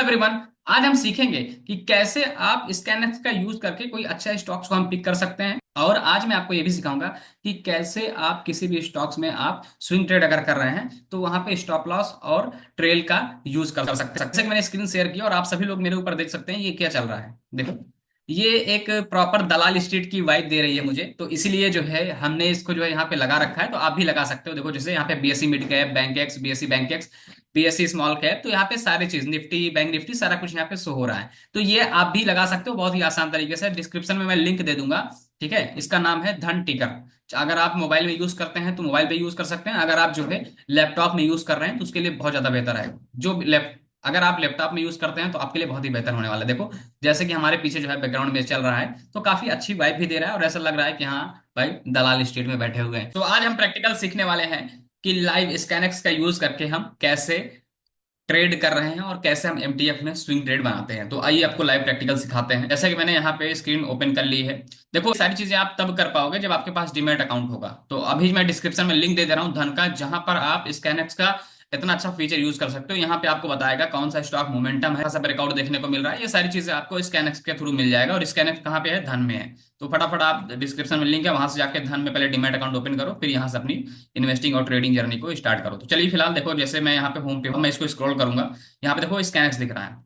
Everyone. आज हम सीखेंगे कि कैसे आप स्कैनर्स का यूज करके कोई अच्छा स्टॉक्स को हम पिक कर सकते हैं। और आज मैं आपको ये भी सिखाऊंगा कि कैसे आप किसी भी स्टॉक्स में आप स्विंग ट्रेड अगर कर रहे हैं तो वहां पे स्टॉप लॉस और ट्रेल का यूज कर सकते हैं। जैसे कि मैंने स्क्रीन शेयर की और आप सभी लोग मेरे ऊपर देख सकते हैं ये क्या चल रहा है। देखो, ये एक प्रॉपर दलाल स्ट्रीट की वाइब दे रही है मुझे, तो इसीलिए जो है हमने इसको जो है यहाँ पे लगा रखा है। तो आप भी लगा सकते हो। देखो, जैसे यहाँ पे BSc mid cap, bank x, BSc bank x, BSc small cap, तो यहाँ पे सारी चीज निफ्टी, बैंक निफ्टी, सारा कुछ यहाँ पे शो हो रहा है। तो ये आप भी लगा सकते हो बहुत ही आसान तरीके से। डिस्क्रिप्शन में मैं लिंक दे दूंगा। ठीक है, इसका नाम है धन टिकर। अगर आप मोबाइल में यूज करते हैं तो मोबाइल पे यूज कर सकते हैं। अगर आप जो है लैपटॉप में यूज कर रहे हैं तो उसके लिए बहुत ज्यादा बेहतर है। जो लैप अगर आप लैपटॉप में यूज करते हैं तो आपके लिए बहुत ही बेहतर होने वाला है। देखो, जैसे कि हमारे पीछे जो है बैकग्राउंड में चल रहा है तो काफी अच्छी वाइब भी दे रहा है और ऐसा लग रहा है कि हाँ भाई, दलाल स्ट्रीट में बैठे हुए हैं। तो आज हम प्रैक्टिकल सीखने वाले हैं कि लाइव स्कैनएक्स का यूज करके हम कैसे ट्रेड कर रहे हैं और कैसे हम एमटीएफ में स्विंग ट्रेड बनाते हैं। तो आइए आपको लाइव प्रैक्टिकल सिखाते हैं। जैसे कि मैंने यहाँ पे स्क्रीन ओपन कर ली है। देखो, ये सारी चीजें आप तब कर पाओगे जब आपके पास डीमैट अकाउंट होगा। तो अभी मैं डिस्क्रिप्शन में लिंक दे दे रहा हूँ धन का, जहां पर आप स्कैनएक्स का इतना अच्छा फीचर यूज कर सकते हो। यहाँ पे आपको बताएगा कौन सा स्टॉक मोमेंटम है, सब रिकॉर्ड देखने को मिल रहा है। ये सारी चीजें आपको स्कैनएक्स के थ्रू मिल जाएगा। और स्कैनएक्स कहाँ पे है? धन में है। तो फटाफट आप डिस्क्रिप्शन में लिंक है, वहां से जाके धन में पहले डीमैट अकाउंट ओपन करो, फिर यहाँ से अपनी इन्वेस्टिंग और ट्रेडिंग जर्नी को स्टार्ट करो। तो चलिए फिलहाल देखो, जैसे मैं यहाँ पे होम पे हूँ, मैं इसको स्क्रॉल करूंगा। यहाँ पे देखो स्कैनएक्स दिख रहा है।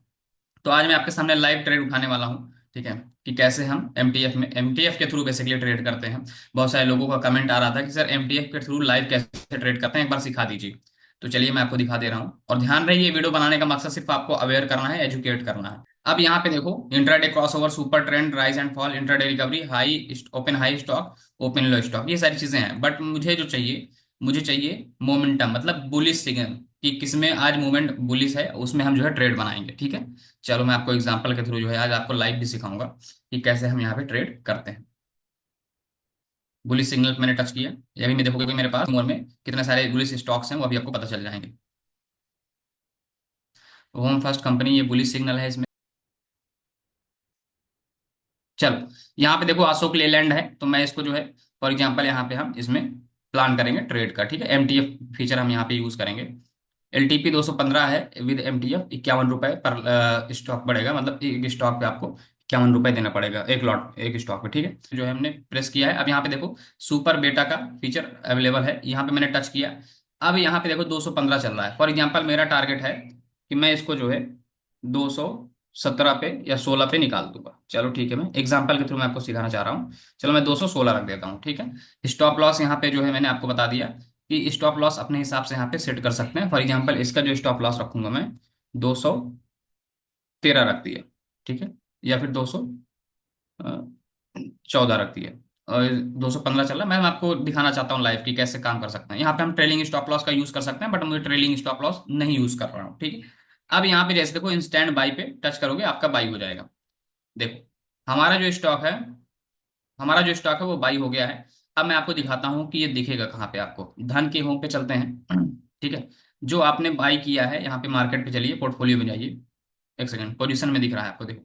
तो आज मैं आपके सामने लाइव ट्रेड उठाने वाला हूँ। ठीक है, कि कैसे हम एमटीएफ के थ्रू बेसिकली ट्रेड करते हैं। बहुत सारे लोगों का कमेंट आ रहा था कि सर एमटीएफ के थ्रू लाइव कैसे ट्रेड करते हैं, एक बार सिखा दीजिए। तो चलिए मैं आपको दिखा दे रहा हूँ। और ध्यान रहे, ये वीडियो बनाने का मकसद सिर्फ आपको अवेयर करना है, एजुकेट करना है। अब यहाँ पे देखो, intraday crossover, super trend, rise and fall, intraday recovery, high open, high stock, open low stock, ये सारी चीजें हैं। बट मुझे चाहिए मोमेंटम, मतलब बुलिश सिग्नल, कि किसमें आज मूवमेंट बुलिश है उसमें हम जो है ट्रेड बनाएंगे। ठीक है, चलो मैं आपको एग्जांपल के थ्रू जो है आज आपको लाइव भी सिखाऊंगा कि कैसे हम यहाँ पे ट्रेड करते हैं। बुलिश सिग्नल मैंने टच किया, ये अभी मैं देखोगे कि मेरे पास उम्र में कितने सारे बुलिश स्टॉक्स हैं वो अभी आपको पता चल जाएंगे। होम फर्स्ट कंपनी, ये बुलिश सिग्नल है इसमें। चलो, यहाँ पे देखो अशोक लेलैंड है, तो मैं इसको जो है फॉर एग्जांपल यहाँ पे हम इसमें प्लान करेंगे ट्रेड का। ठीक है, एमटीएफ फीचर हम यहाँ पे यूज करेंगे। एलटीपी 215 है, विद एमटीएफ 51 रुपए पर स्टॉक बढ़ेगा, मतलब एक स्टॉक पे आपको 51 रुपए देना पड़ेगा, एक लॉट एक स्टॉक पे। ठीक है, जो है हमने प्रेस किया है। अब यहाँ पे देखो सुपर बेटा का फीचर अवेलेबल है, यहाँ पे मैंने टच किया। अब यहाँ पे देखो 215 चल रहा है। फॉर एग्जाम्पल मेरा टारगेट है कि मैं इसको जो है 217 पे या 16 पे निकाल दूंगा। चलो ठीक है, मैं एग्जाम्पल के थ्रू मैं आपको सिखाना चाह रहा हूँ। चलो मैं 216 रख देता हूँ। ठीक है, स्टॉप लॉस यहाँ पे जो है मैंने आपको बता दिया कि स्टॉप लॉस अपने हिसाब से यहाँ पे सेट कर सकते हैं। फॉर एग्जांपल इसका जो स्टॉप लॉस रखूंगा मैं 213 रख दिया। ठीक है, या फिर 214 रख दिया। और 215 चल रहा है। मैं आपको दिखाना चाहता हूँ लाइव की कैसे काम कर सकते हैं। यहाँ पे हम ट्रेलिंग स्टॉप लॉस का यूज कर सकते हैं, बट मुझे ट्रेलिंग स्टॉप लॉस नहीं यूज कर रहा हूँ। ठीक है, अब यहाँ पे जैसे देखो इंस्टेंट बाई पे टच करोगे आपका बाई हो जाएगा। देखो, हमारा जो स्टॉक है हमारा जो स्टॉक है वो बाई हो गया है। अब मैं आपको दिखाता हूँ कि ये दिखेगा कहाँ पे। आपको धन के होम पे चलते हैं। ठीक है, जो आपने बाई किया है यहाँ पे मार्केट पे चलिए, पोर्टफोलियो में जाइए। एक सेकंड, पोजीशन में दिख रहा है आपको, देखो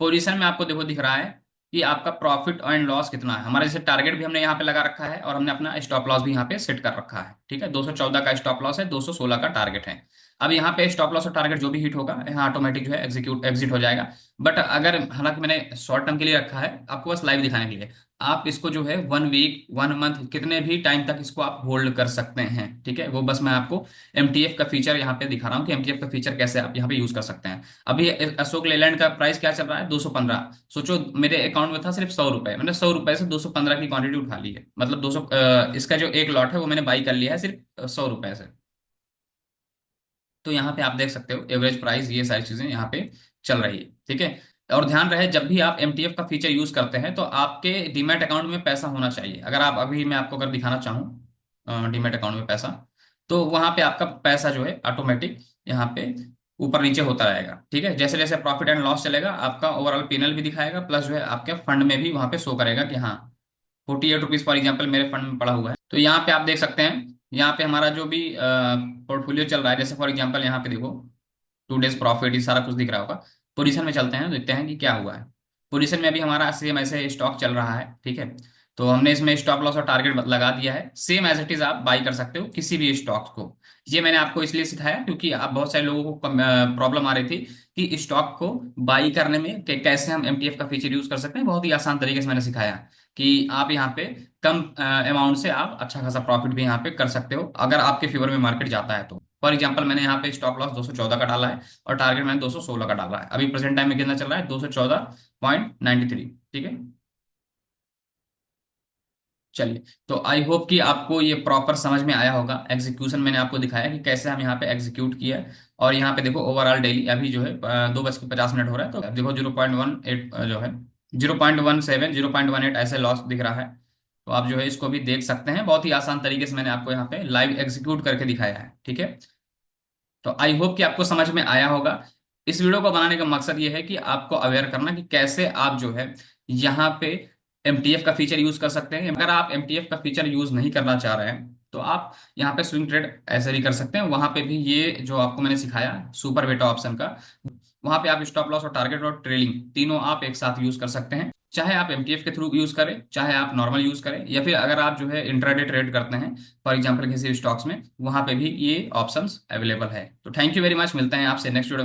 पोजीशन में आपको देखो दिख रहा है कि आपका प्रॉफिट एंड लॉस कितना है। हमारा जैसे टारगेट भी हमने यहाँ पे लगा रखा है और हमने अपना स्टॉप लॉस भी यहाँ पे सेट कर रखा है। ठीक है, 214 का स्टॉप लॉस है, 216 का टारगेट है। अब यहाँ पे स्टॉप लॉस और टारगेट जो भी हिट होगा यहाँ ऑटोमेटिक जो है एग्जिट हो जाएगा। बट अगर, हालांकि मैंने शॉर्ट टर्म के लिए रखा है आपको बस लाइव दिखाने के लिए, आप इसको जो है 1 वीक, 1 मंथ, कितने भी टाइम तक इसको आप होल्ड कर सकते हैं। ठीक है, वो बस मैं आपको एमटीएफ का फीचर यहाँ पे दिखा रहा हूँ कि एमटीएफ का फीचर कैसे आप यहाँ पे यूज कर सकते हैं। अभी अशोक लेलैंड का प्राइस क्या चल रहा है? 215। सोचो मेरे अकाउंट में था सिर्फ 100 रुपए, मैंने 100 रुपए से 215 की क्वांटिटी उठा ली है। मतलब 200, इसका जो एक लॉट है वो मैंने बाई कर लिया है सिर्फ 100 रुपए से। तो यहाँ पे आप देख सकते हो एवरेज प्राइस, ये सारी चीजें यहाँ पे चल रही है। ठीक है, और ध्यान रहे जब भी आप एमटीएफ का फीचर यूज करते हैं तो आपके डीमैट अकाउंट में पैसा होना चाहिए। अगर आप अभी, मैं आपको अगर दिखाना चाहूँ डीमैट अकाउंट में पैसा, तो वहां पे आपका पैसा जो है ऑटोमेटिक यहाँ पे ऊपर नीचे होता रहेगा। ठीक है, जैसे जैसे प्रॉफिट एंड लॉस चलेगा आपका ओवरऑल पीएनएल भी दिखाएगा, प्लस जो है आपके फंड में भी वहां पे शो करेगा कि हाँ 48 रुपीज फॉर एग्जाम्पल मेरे फंड में पड़ा हुआ है। तो यहाँ पे आप देख सकते हैं, यहाँ पे हमारा जो भी पोर्टफोलियो चल रहा है, जैसे फॉर एग्जांपल यहाँ पे देखो 2 डेज प्रॉफिट, ये सारा कुछ दिख रहा होगा। पोजीशन में चलते हैं, देखते हैं कि क्या हुआ है। पोजीशन में अभी हमारा सेम ऐसे स्टॉक चल रहा है। ठीक है, तो हमने इसमें स्टॉप लॉस और टारगेट लगा दिया है, सेम एज इट इज आप बाई कर सकते हो किसी भी स्टॉक को। ये मैंने आपको इसलिए सिखाया क्योंकि आप बहुत सारे लोगों को प्रॉब्लम आ रही थी कि स्टॉक को बाई करने में कैसे हम एमटीएफ का फीचर यूज कर सकते हैं। बहुत ही आसान तरीके से मैंने सिखाया कि आप यहाँ पे कम अमाउंट से आप अच्छा खासा प्रॉफिट भी यहाँ पे कर सकते हो अगर आपके फेवर में मार्केट जाता है तो। फॉर एग्जाम्पल मैंने यहाँ पे स्टॉप लॉस 214 का डाला है और टारगेट मैंने 216 का डाला है। अभी प्रेजेंट टाइम में कितना चल रहा है, 214.93। ठीक है, चलिए। तो आई होप कि आपको ये प्रॉपर समझ में आया होगा। एग्जीक्यूशन मैंने आपको दिखाया कि कैसे हम यहाँ पे एग्जीक्यूट किया है। और यहाँ पे देखो ओवरऑल डेली अभी जो है 2:50 हो रहा है, तो देखो 0.18 जो है, 0.17, 0.18 ऐसे लॉस दिख रहा है। तो आप जो है इसको भी देख सकते हैं, बहुत ही आसान तरीके से मैंने आपको यहाँ पे लाइव एग्जीक्यूट करके दिखाया है। ठीक है, तो आई होप कि आपको समझ में आया होगा। इस वीडियो को बनाने का मकसद ये है कि आपको अवेयर करना कि कैसे आप जो है यहाँ पे एमटीएफ का फीचर यूज कर सकते हैं। अगर आप एमटीएफ का फीचर यूज नहीं करना चाह रहे हैं तो आप यहाँ पे स्विंग ट्रेड ऐसे भी कर सकते हैं। वहां पे भी ये जो आपको मैंने सिखाया सुपर बेटा ऑप्शन का, वहां पे आप स्टॉप लॉस और टारगेट और ट्रेलिंग तीनों आप एक साथ यूज कर सकते हैं। चाहे आप एमटीएफ के थ्रू यूज करें, चाहे आप नॉर्मल यूज करें, या फिर अगर आप जो है इंट्राडे ट्रेड करते हैं फॉर एग्जांपल किसी स्टॉक्स में, वहां पे भी ये ऑप्शंस अवेलेबल है। तो थैंक यू वेरी मच, मिलते हैं आपसे नेक्स्ट वीडियो में।